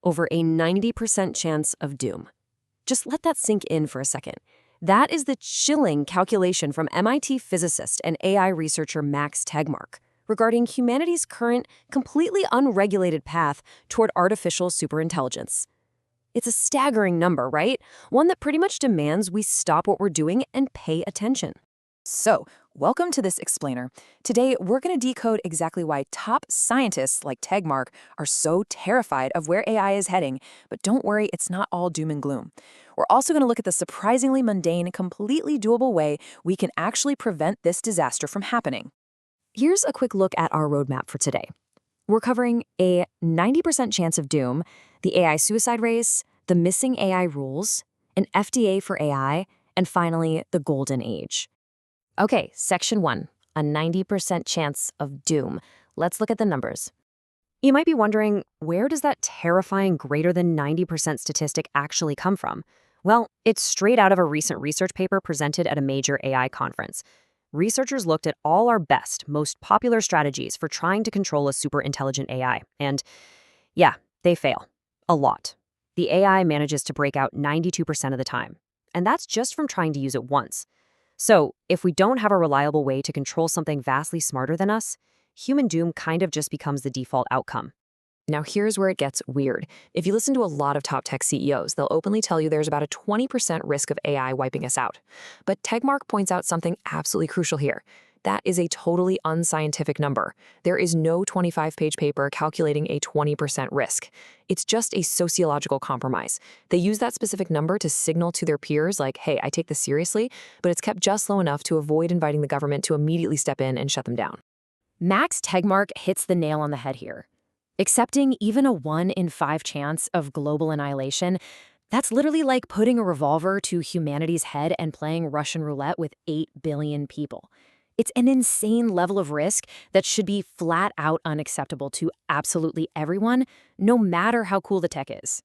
over a 90% chance of doom. Just let that sink in for a second. That is the chilling calculation from MIT physicist and AI researcher Max Tegmark regarding humanity's current, completely unregulated path toward artificial superintelligence. It's a staggering number, right? One that pretty much demands we stop what we're doing and pay attention. So, welcome to this explainer. Today, we're going to decode exactly why top scientists like Tegmark are so terrified of where AI is heading, but don't worry, it's not all doom and gloom. We're also going to look at the surprisingly mundane, completely doable way we can actually prevent this disaster from happening. Here's a quick look at our roadmap for today. We're covering a 90% chance of doom, the AI suicide race, the missing AI rules, an FDA for AI, and finally, the golden age. Okay, section 1, a 90% chance of doom. Let's look at the numbers. You might be wondering, where does that terrifying greater than 90% statistic actually come from? Well, it's straight out of a recent research paper presented at a major AI conference. Researchers looked at all our best, most popular strategies for trying to control a super intelligent AI. And yeah, they fail. A lot. The AI manages to break out 92% of the time. And that's just from trying to use it once. So, if we don't have a reliable way to control something vastly smarter than us, human doom kind of just becomes the default outcome. Now, here's where it gets weird. If you listen to a lot of top tech CEOs, they'll openly tell you there's about a 20% risk of AI wiping us out. But Tegmark points out something absolutely crucial here. That is a totally unscientific number. There is no 25-page paper calculating a 20% risk. It's just a sociological compromise. They use that specific number to signal to their peers like, hey, I take this seriously, but it's kept just low enough to avoid inviting the government to immediately step in and shut them down. Max Tegmark hits the nail on the head here. Accepting even a 1 in 5 chance of global annihilation, that's literally like putting a revolver to humanity's head and playing Russian roulette with 8 billion people. It's an insane level of risk that should be flat out unacceptable to absolutely everyone, no matter how cool the tech is.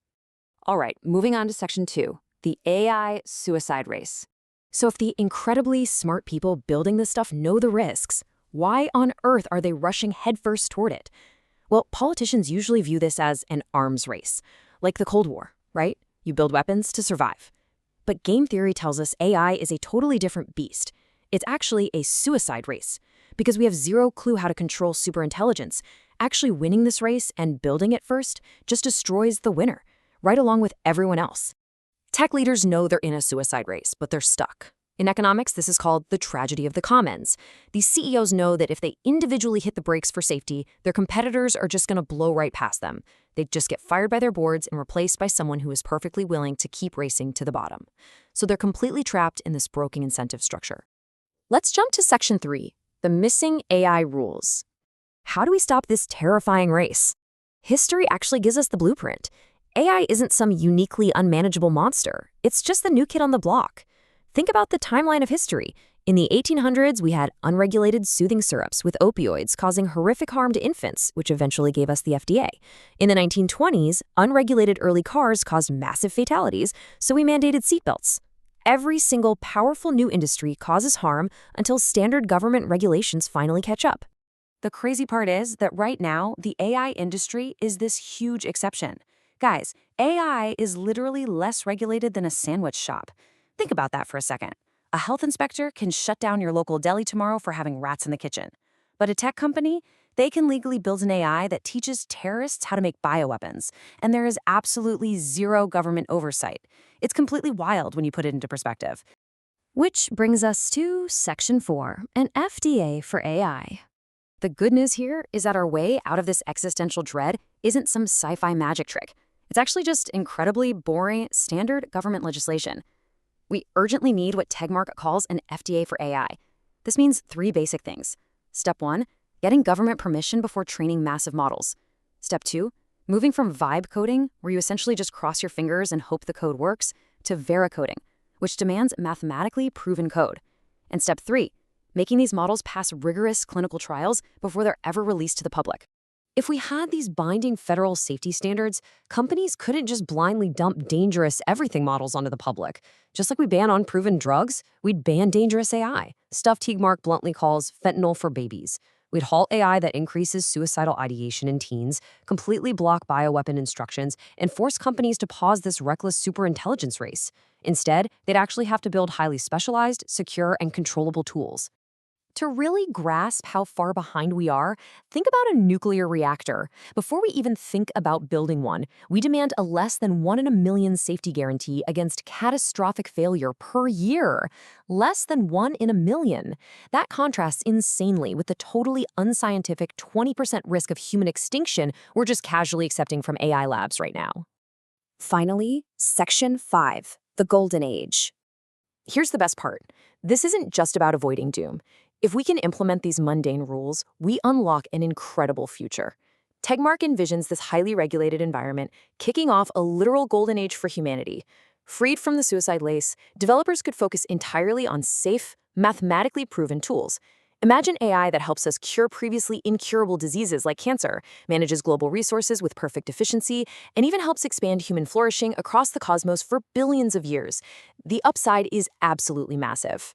All right, moving on to section 2, the AI suicide race. So if the incredibly smart people building this stuff know the risks, why on earth are they rushing headfirst toward it? Well, politicians usually view this as an arms race, like the Cold War, right? You build weapons to survive. But game theory tells us AI is a totally different beast. It's actually a suicide race, because we have zero clue how to control superintelligence. Actually winning this race and building it first just destroys the winner, right along with everyone else. Tech leaders know they're in a suicide race, but they're stuck. In economics, this is called the tragedy of the commons. These CEOs know that if they individually hit the brakes for safety, their competitors are just going to blow right past them. They'd just get fired by their boards and replaced by someone who is perfectly willing to keep racing to the bottom. So they're completely trapped in this broken incentive structure. Let's jump to section 3, the missing AI rules. How do we stop this terrifying race? History actually gives us the blueprint. AI isn't some uniquely unmanageable monster. It's just the new kid on the block. Think about the timeline of history. In the 1800s, we had unregulated soothing syrups with opioids causing horrific harm to infants, which eventually gave us the FDA. In the 1920s, unregulated early cars caused massive fatalities, so we mandated seatbelts. Every single powerful new industry causes harm until standard government regulations finally catch up. The crazy part is that right now, the AI industry is this huge exception. Guys, AI is literally less regulated than a sandwich shop. Think about that for a second. A health inspector can shut down your local deli tomorrow for having rats in the kitchen. But a tech company, they can legally build an AI that teaches terrorists how to make bioweapons, and there is absolutely zero government oversight. It's completely wild when you put it into perspective. Which brings us to section 4, an FDA for AI. The good news here is that our way out of this existential dread isn't some sci-fi magic trick. It's actually just incredibly boring, standard government legislation. We urgently need what Tegmark calls an FDA for AI. This means 3 basic things. Step 1, getting government permission before training massive models. Step 2, moving from vibe coding, where you essentially just cross your fingers and hope the code works, to vericoding, which demands mathematically proven code. And step 3, making these models pass rigorous clinical trials before they're ever released to the public. If we had these binding federal safety standards, companies couldn't just blindly dump dangerous everything models onto the public. Just like we ban unproven drugs, we'd ban dangerous AI, stuff Tegmark bluntly calls fentanyl for babies. We'd halt AI that increases suicidal ideation in teens, completely block bioweapon instructions, and force companies to pause this reckless superintelligence race. Instead, they'd actually have to build highly specialized, secure, and controllable tools. To really grasp how far behind we are, think about a nuclear reactor. Before we even think about building one, we demand a less than 1 in a million safety guarantee against catastrophic failure per year. Less than 1 in a million. That contrasts insanely with the totally unscientific 20% risk of human extinction we're just casually accepting from AI labs right now. Finally, Section 5, the Golden Age. Here's the best part. This isn't just about avoiding doom. If we can implement these mundane rules, we unlock an incredible future. Tegmark envisions this highly regulated environment kicking off a literal golden age for humanity. Freed from the suicide lace, developers could focus entirely on safe, mathematically proven tools. Imagine AI that helps us cure previously incurable diseases like cancer, manages global resources with perfect efficiency, and even helps expand human flourishing across the cosmos for billions of years. The upside is absolutely massive.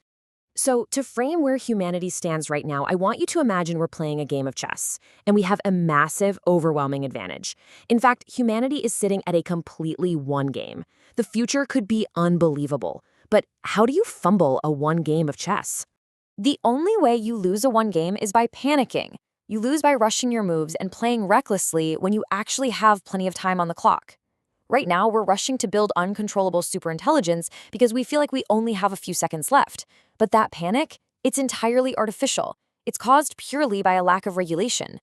So, to frame where humanity stands right now, I want you to imagine we're playing a game of chess, and we have a massive, overwhelming advantage. In fact, humanity is sitting at a completely won game. The future could be unbelievable. But how do you fumble a one game of chess? The only way you lose a one game is by panicking. You lose by rushing your moves and playing recklessly when you actually have plenty of time on the clock. Right now, we're rushing to build uncontrollable superintelligence because we feel like we only have a few seconds left. But that panic, it's entirely artificial. It's caused purely by a lack of regulation.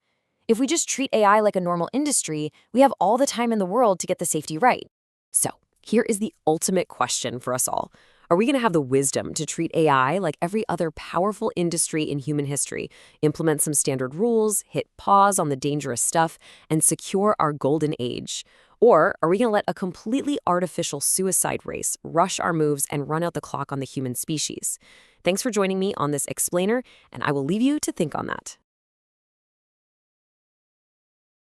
If we just treat AI like a normal industry, we have all the time in the world to get the safety right. So, here is the ultimate question for us all. Are we going to have the wisdom to treat AI like every other powerful industry in human history, implement some standard rules, hit pause on the dangerous stuff, and secure our golden age? Or are we going to let a completely artificial suicide race rush our moves and run out the clock on the human species? Thanks for joining me on this explainer, and I will leave you to think on that.